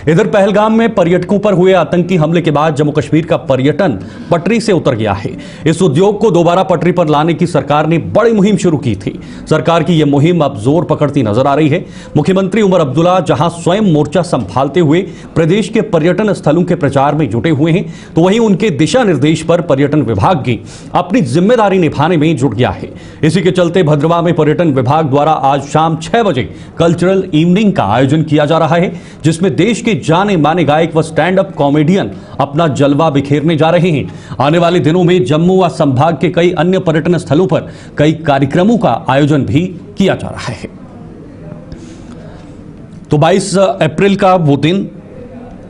इधर पहलगाम में पर्यटकों पर हुए आतंकी हमले के बाद जम्मू कश्मीर का पर्यटन पटरी से उतर गया है। इस उद्योग को दोबारा पटरी पर लाने की सरकार ने बड़ी मुहिम शुरू की थी। सरकार की यह मुहिम अब जोर पकड़ती नजर आ रही है। मुख्यमंत्री उमर अब्दुल्ला जहां स्वयं मोर्चा संभालते हुए प्रदेश के पर्यटन स्थलों के प्रचार में जुटे हुए हैं, तो वहीं उनके दिशा निर्देश पर पर्यटन विभाग भी अपनी जिम्मेदारी निभाने में जुट गया है। इसी के चलते भद्रवाह में पर्यटन विभाग द्वारा आज शाम 6 बजे कल्चरल इवनिंग का आयोजन किया जा रहा है, जिसमें देश के जाने माने गायक व स्टैंड अप कॉमेडियन अपना जलवा बिखेरने जा रहे हैं। आने वाले दिनों में जम्मू व संभाग के कई अन्य पर्यटन स्थलों पर कई कार्यक्रमों का आयोजन भी किया जा रहा है। तो 22 अप्रैल का वो दिन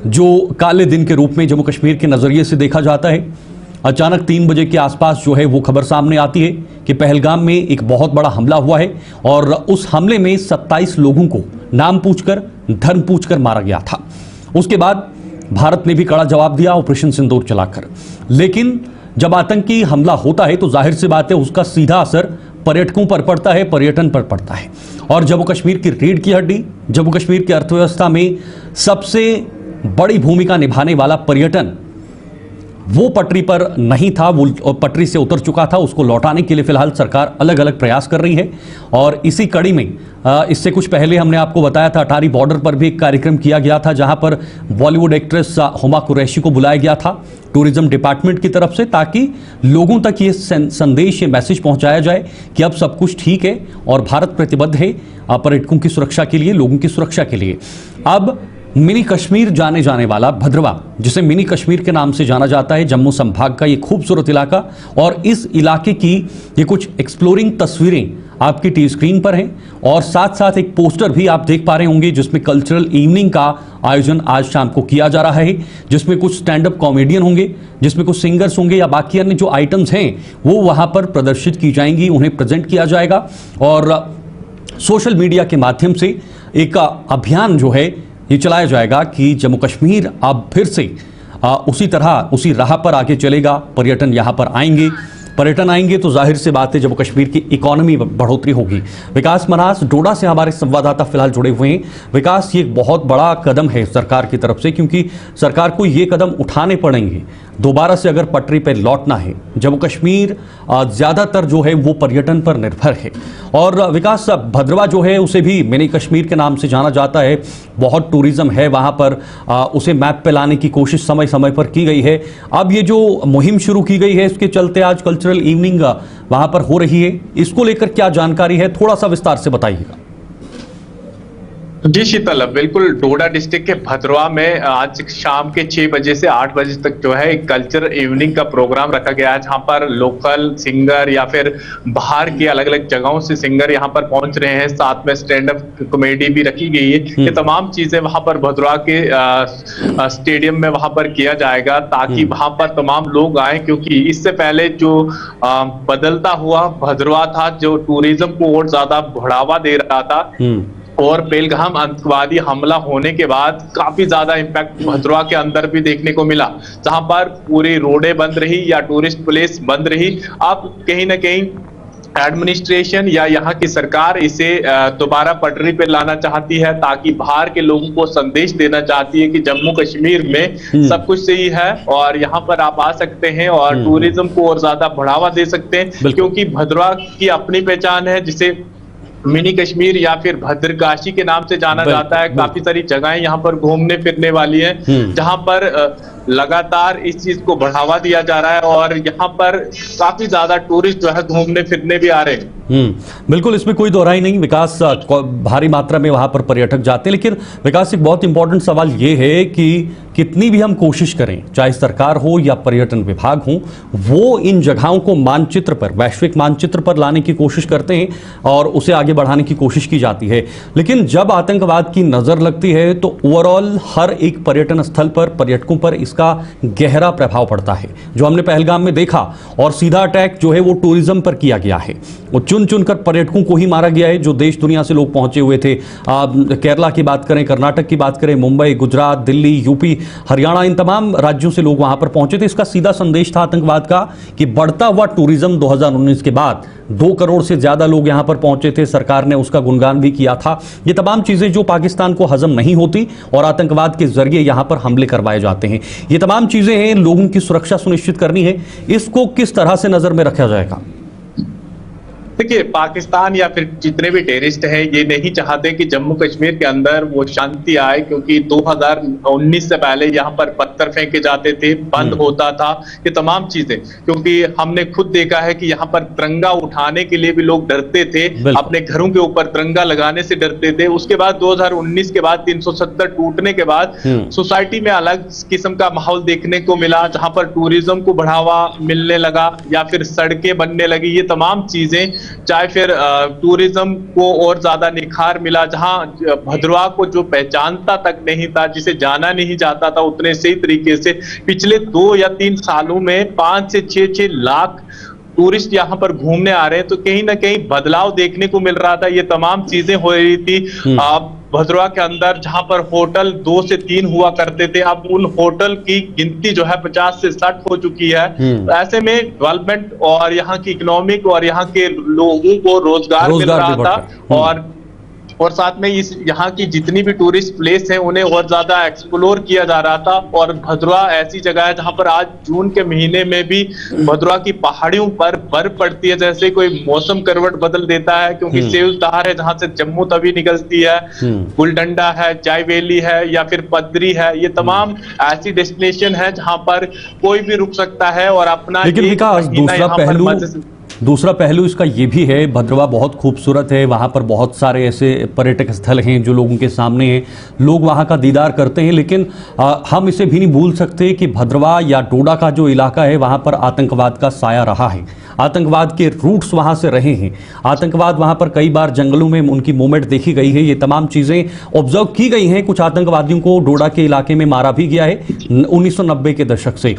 जो काले दिन के रूप में जम्मू कश्मीर के नजरिए से देखा जाता है, अचानक 3 बजे के आसपास जो है वो खबर सामने आती है कि पहलगाम में एक बहुत बड़ा हमला हुआ है और उस हमले में 27 लोगों को नाम पूछकर, धर्म पूछकर मारा गया था। उसके बाद भारत ने भी कड़ा जवाब दिया ऑपरेशन सिंदूर चलाकर। लेकिन जब आतंकी हमला होता है तो जाहिर सी बात है उसका सीधा असर पर्यटकों पर पड़ता है, पर्यटन पर पड़ता है। और जम्मू कश्मीर की रीढ़ की हड्डी, जम्मू कश्मीर की अर्थव्यवस्था में सबसे बड़ी भूमिका निभाने वाला पर्यटन वो पटरी पर नहीं था, वो पटरी से उतर चुका था। उसको लौटाने के लिए फिलहाल सरकार अलग अलग प्रयास कर रही है। और इसी कड़ी में इससे कुछ पहले हमने आपको बताया था अटारी बॉर्डर पर भी एक कार्यक्रम किया गया था, जहां पर बॉलीवुड एक्ट्रेस हुमा कुरैशी को बुलाया गया था टूरिज्म डिपार्टमेंट की तरफ से, ताकि लोगों तक ये संदेश, ये मैसेज पहुंचाया जाए कि अब सब कुछ ठीक है और भारत प्रतिबद्ध है पर्यटकों की सुरक्षा के लिए, लोगों की सुरक्षा के लिए। अब मिनी कश्मीर जाने वाला भद्रवाह, जिसे मिनी कश्मीर के नाम से जाना जाता है, जम्मू संभाग का ये खूबसूरत इलाका, और इस इलाके की ये कुछ एक्सप्लोरिंग तस्वीरें आपकी टीवी स्क्रीन पर हैं। और साथ साथ एक पोस्टर भी आप देख पा रहे होंगे जिसमें कल्चरल इवनिंग का आयोजन आज शाम को किया जा रहा है, जिसमें कुछ स्टैंड अप कॉमेडियन होंगे, जिसमें कुछ सिंगर्स होंगे या बाकी अन्य जो आइटम्स हैं वो वहां पर प्रदर्शित की जाएंगी, उन्हें प्रेजेंट किया जाएगा। और सोशल मीडिया के माध्यम से एक अभियान जो है ये चलाया जाएगा कि जम्मू कश्मीर अब फिर से उसी राह पर आगे चलेगा। पर्यटन आएंगे तो जाहिर सी बात है जम्मू कश्मीर की इकोनॉमी बढ़ोतरी होगी। विकास मनास डोडा से हमारे संवाददाता फिलहाल जुड़े हुए हैं। विकास, ये एक बहुत बड़ा कदम है सरकार की तरफ से, क्योंकि सरकार को ये कदम उठाने पड़ेंगे दोबारा से अगर पटरी पर लौटना है। जम्मू कश्मीर ज़्यादातर जो है वो पर्यटन पर निर्भर है। और विकास, भद्रवाह जो है उसे भी मिनी कश्मीर के नाम से जाना जाता है, बहुत टूरिज्म है वहाँ पर, उसे मैप पे लाने की कोशिश समय समय पर की गई है। अब ये जो मुहिम शुरू की गई है, इसके चलते आज कल्चरल इवनिंग वहाँ पर हो रही है, इसको लेकर क्या जानकारी है, थोड़ा सा विस्तार से बताइएगा। जी शीतल, बिल्कुल डोडा डिस्ट्रिक्ट के भद्रवाह में आज शाम के 6 बजे से 8 बजे तक जो है एक कल्चर इवनिंग का प्रोग्राम रखा गया है, जहां पर लोकल सिंगर या फिर बाहर की अलग अलग जगहों से सिंगर यहां पर पहुंच रहे हैं। साथ में स्टैंड अप कॉमेडी भी रखी गई है। ये तमाम चीजें वहां पर भद्रवाह के स्टेडियम में वहां पर किया जाएगा, ताकि वहां पर तमाम लोग आए, क्योंकि इससे पहले जो बदलता हुआ भद्रवाह था, जो टूरिज्म को और ज्यादा बढ़ावा दे रहा था, और पहलगाम आतंकवादी हमला होने के बाद काफी ज्यादा इंपैक्ट भद्रवाह के अंदर भी देखने को मिला, जहां पर पूरी रोडें बंद रही या टूरिस्ट प्लेस बंद रही। अब कहीं ना कहीं एडमिनिस्ट्रेशन या यहाँ की सरकार इसे दोबारा पटरी पे लाना चाहती है, ताकि बाहर के लोगों को संदेश देना चाहती है कि जम्मू कश्मीर में सब कुछ सही है और यहाँ पर आप आ सकते हैं और टूरिज्म को और ज्यादा बढ़ावा दे सकते हैं। क्योंकि भद्रवाह की अपनी पहचान है, जिसे मिनी कश्मीर या फिर भद्रकाशी के नाम से जाना जाता है। काफी सारी जगहें यहाँ पर घूमने फिरने वाली हैं, जहाँ पर लगातार इस चीज को बढ़ावा दिया जा रहा है और यहाँ पर काफी ज्यादा टूरिस्ट जो है घूमने फिरने भी आ रहे हैं। बिल्कुल, इसमें कोई दोहराई नहीं। विकास, भारी मात्रा में वहां पर पर्यटक जाते हैं, लेकिन विकास एक बहुत इंपॉर्टेंट सवाल ये है कि कितनी भी हम कोशिश करें, चाहे सरकार हो या पर्यटन विभाग हो, वो इन जगहों को मानचित्र पर, वैश्विक मानचित्र पर लाने की कोशिश करते हैं और उसे आगे बढ़ाने की कोशिश की जाती है। लेकिन जब आतंकवाद की नजर लगती है तो ओवरऑल हर एक पर्यटन स्थल पर, पर्यटकों पर इसका गहरा प्रभाव पड़ता है, जो हमने पहलगाम में देखा। और सीधा अटैक जो है वो टूरिज्म पर किया गया है, वो चुन कर पर्यटकों को ही मारा गया है, जो देश दुनिया से लोग पहुंचे हुए थे। केरला की बात करें, कर्नाटक की बात करें, मुंबई, गुजरात, दिल्ली, यूपी, हरियाणा, इन तमाम राज्यों से लोग वहां पर पहुंचे थे। इसका सीधा संदेश था आतंकवाद का कि बढ़ता हुआ टूरिज्म 2019 के बाद 2 करोड़ से ज्यादा लोग यहां पर पहुंचे थे, सरकार ने उसका गुणगान भी किया था। ये तमाम चीजें जो पाकिस्तान को हजम नहीं होती और आतंकवाद के जरिए यहां पर हमले करवाए जाते हैं, ये तमाम चीजें हैं, लोगों की सुरक्षा सुनिश्चित करनी है। इसको किस तरह से नजर में रखा जाएगा? देखिए, पाकिस्तान या फिर जितने भी टेररिस्ट हैं ये नहीं चाहते कि जम्मू कश्मीर के अंदर वो शांति आए, क्योंकि 2019 से पहले यहाँ पर पत्थर फेंके जाते थे, बंद होता था, ये तमाम चीजें, क्योंकि हमने खुद देखा है कि यहाँ पर तिरंगा उठाने के लिए भी लोग डरते थे, अपने घरों के ऊपर तिरंगा लगाने से डरते थे। उसके बाद 2019 के बाद 370 टूटने के बाद सोसाइटी में अलग किस्म का माहौल देखने को मिला, जहां पर टूरिज्म को बढ़ावा मिलने लगा या फिर सड़कें बनने लगी। ये तमाम चीजें, चाहे फिर टूरिज्म को और ज्यादा निखार मिला, जहां भद्रवाह को जो पहचानता तक नहीं था, जिसे जाना नहीं जाता था, उतने सही तरीके से पिछले 2 या 3 सालों में 5 से 6 लाख टूरिस्ट यहाँ पर घूमने आ रहे हैं। तो कहीं ना कहीं बदलाव देखने को मिल रहा था। ये तमाम चीजें हो रही थी भद्रवाह के अंदर, जहां पर होटल 2 से 3 हुआ करते थे, अब उन होटल की गिनती जो है 50 से 60 हो चुकी है। तो ऐसे में डेवलपमेंट और यहाँ की इकोनॉमिक और यहाँ के लोगों को रोजगार मिल रहा था, और साथ में इस यहाँ की जितनी भी टूरिस्ट प्लेस हैं उन्हें और ज्यादा एक्सप्लोर किया जा रहा था। और भद्रवाह ऐसी जगह है जहां पर आज जून के महीने में भी भद्रवाह की पहाड़ियों पर बर्फ पड़ती है, जैसे कोई मौसम करवट बदल देता है, क्योंकि सेवधार है जहां से जम्मू तवी निकलती है, गुलडंडा है, चाय वैली है या फिर पदरी है। ये तमाम ऐसी डेस्टिनेशन है जहां पर कोई भी रुक सकता है और अपना, लेकिन विकास दूसरा पहलू इसका ये भी है, भद्रवाह बहुत खूबसूरत है, वहाँ पर बहुत सारे ऐसे पर्यटक स्थल हैं जो लोगों के सामने हैं, लोग वहाँ का दीदार करते हैं, लेकिन हम इसे भी नहीं भूल सकते कि भद्रवाह या डोडा का जो इलाका है वहाँ पर आतंकवाद का साया रहा है, आतंकवाद के रूट्स वहाँ से रहे हैं, आतंकवाद वहाँ पर कई बार जंगलों में उनकी मूवमेंट देखी गई है, ये तमाम चीज़ें ऑब्जर्व की गई हैं। कुछ आतंकवादियों को डोडा के इलाके में मारा भी गया है 1990 के दशक से।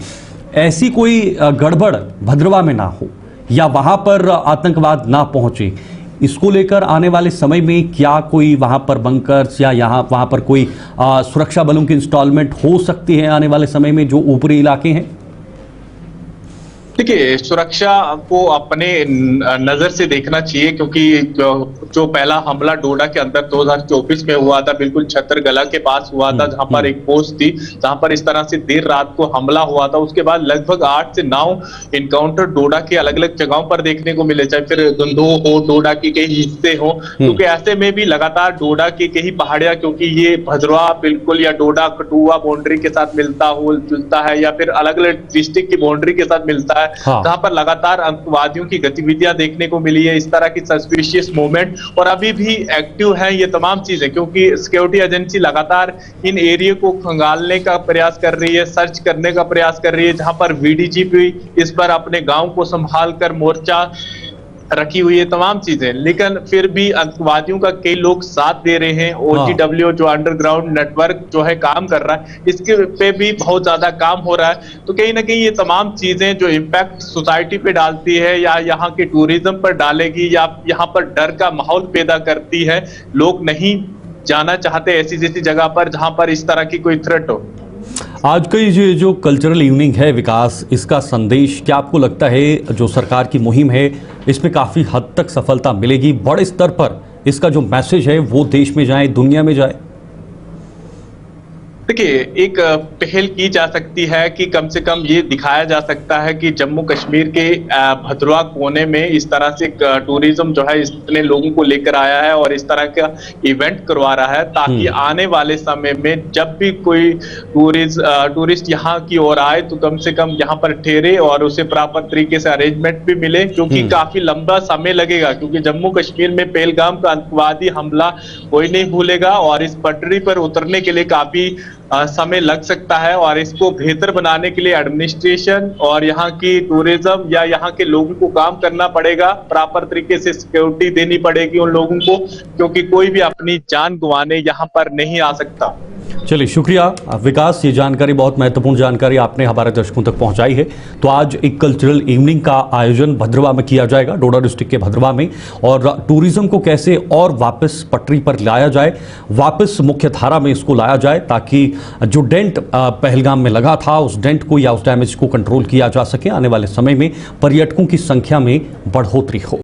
ऐसी कोई गड़बड़ भद्रवाह में ना हो या वहां पर आतंकवाद ना पहुंचे, इसको लेकर आने वाले समय में क्या कोई वहां पर बंकर्स या वहां पर कोई सुरक्षा बलों की इंस्टॉलमेंट हो सकती है आने वाले समय में जो ऊपरी इलाके हैं? देखिए, सुरक्षा को अपने नजर से देखना चाहिए, क्योंकि जो पहला हमला डोडा के अंदर 2024 में हुआ था, बिल्कुल छतरगला के पास हुआ था, जहां पर एक पोस्ट थी जहां पर इस तरह से देर रात को हमला हुआ था। उसके बाद लगभग 8 से 9 इनकाउंटर डोडा के अलग अलग जगहों पर देखने को मिले, चाहे फिर गंदोह हो, डोडा के कई हिस्से हो, क्योंकि ऐसे में भी लगातार डोडा की कई पहाड़ियां, क्योंकि ये भद्रवाह बिल्कुल या डोडा कठुआ बाउंड्री के साथ जुलता है या फिर अलग अलग डिस्ट्रिक्ट की बाउंड्री के साथ मिलता है, जहां पर लगातार आतंकवादियों की गतिविधियां देखने को मिली है, इस तरह की सस्पिशियस मूवमेंट, और अभी भी एक्टिव है ये तमाम चीजें, क्योंकि सिक्योरिटी एजेंसी लगातार इन एरिया को खंगालने का प्रयास कर रही है, सर्च करने का प्रयास कर रही है, जहां पर वीडीजीपी इस पर अपने गांव को संभाल कर मोर्चा रखी हुई है, तमाम चीजें। लेकिन फिर भी आतंकवादियों का कई लोग साथ दे रहे हैं। OGW जो अंडरग्राउंड नेटवर्क जो है काम कर रहा है, इसके पे भी बहुत ज्यादा काम हो रहा है। तो कहीं ना कहीं ये तमाम चीजें जो इम्पैक्ट सोसाइटी पे डालती है या यहाँ के टूरिज्म पर डालेगी या यहाँ पर डर का माहौल पैदा करती है, लोग नहीं जाना चाहते ऐसी जैसी जगह पर जहां पर इस तरह की कोई थ्रेट हो। आज का ये जो कल्चरल इवनिंग है विकास, इसका संदेश क्या आपको लगता है जो सरकार की मुहिम है इसमें काफ़ी हद तक सफलता मिलेगी? बड़े स्तर पर इसका जो मैसेज है वो देश में जाए, दुनिया में जाए? देखिए, एक पहल की जा सकती है कि कम से कम ये दिखाया जा सकता है कि जम्मू कश्मीर के भद्रवाह कोने में इस तरह से टूरिज्म जो है इतने लोगों को लेकर आया है और इस तरह का इवेंट करवा रहा है, ताकि आने वाले समय में जब भी कोई टूरिस्ट यहाँ की ओर आए तो कम से कम यहाँ पर ठहरे और उसे प्रॉपर तरीके से अरेंजमेंट भी मिले, क्योंकि काफी लंबा समय लगेगा, क्योंकि जम्मू कश्मीर में पहलगाम का आतंकवादी हमला कोई नहीं भूलेगा और इस पटरी पर उतरने के लिए काफी समय लग सकता है। और इसको बेहतर बनाने के लिए एडमिनिस्ट्रेशन और यहाँ की टूरिज्म या यहाँ के लोगों को काम करना पड़ेगा, प्रॉपर तरीके से सिक्योरिटी देनी पड़ेगी उन लोगों को, क्योंकि कोई भी अपनी जान गंवाने यहाँ पर नहीं आ सकता। चलिए, शुक्रिया विकास, ये जानकारी, बहुत महत्वपूर्ण जानकारी आपने हमारे दर्शकों तक पहुंचाई है। तो आज एक कल्चरल इवनिंग का आयोजन भद्रवाह में किया जाएगा, डोडा डिस्ट्रिक्ट के भद्रवाह में, और टूरिज्म को कैसे और वापस पटरी पर लाया जाए, वापस मुख्य धारा में इसको लाया जाए, ताकि जो डेंट पहलगाम में लगा था उस डेंट को या उस डैमेज को कंट्रोल किया जा सके, आने वाले समय में पर्यटकों की संख्या में बढ़ोतरी हो।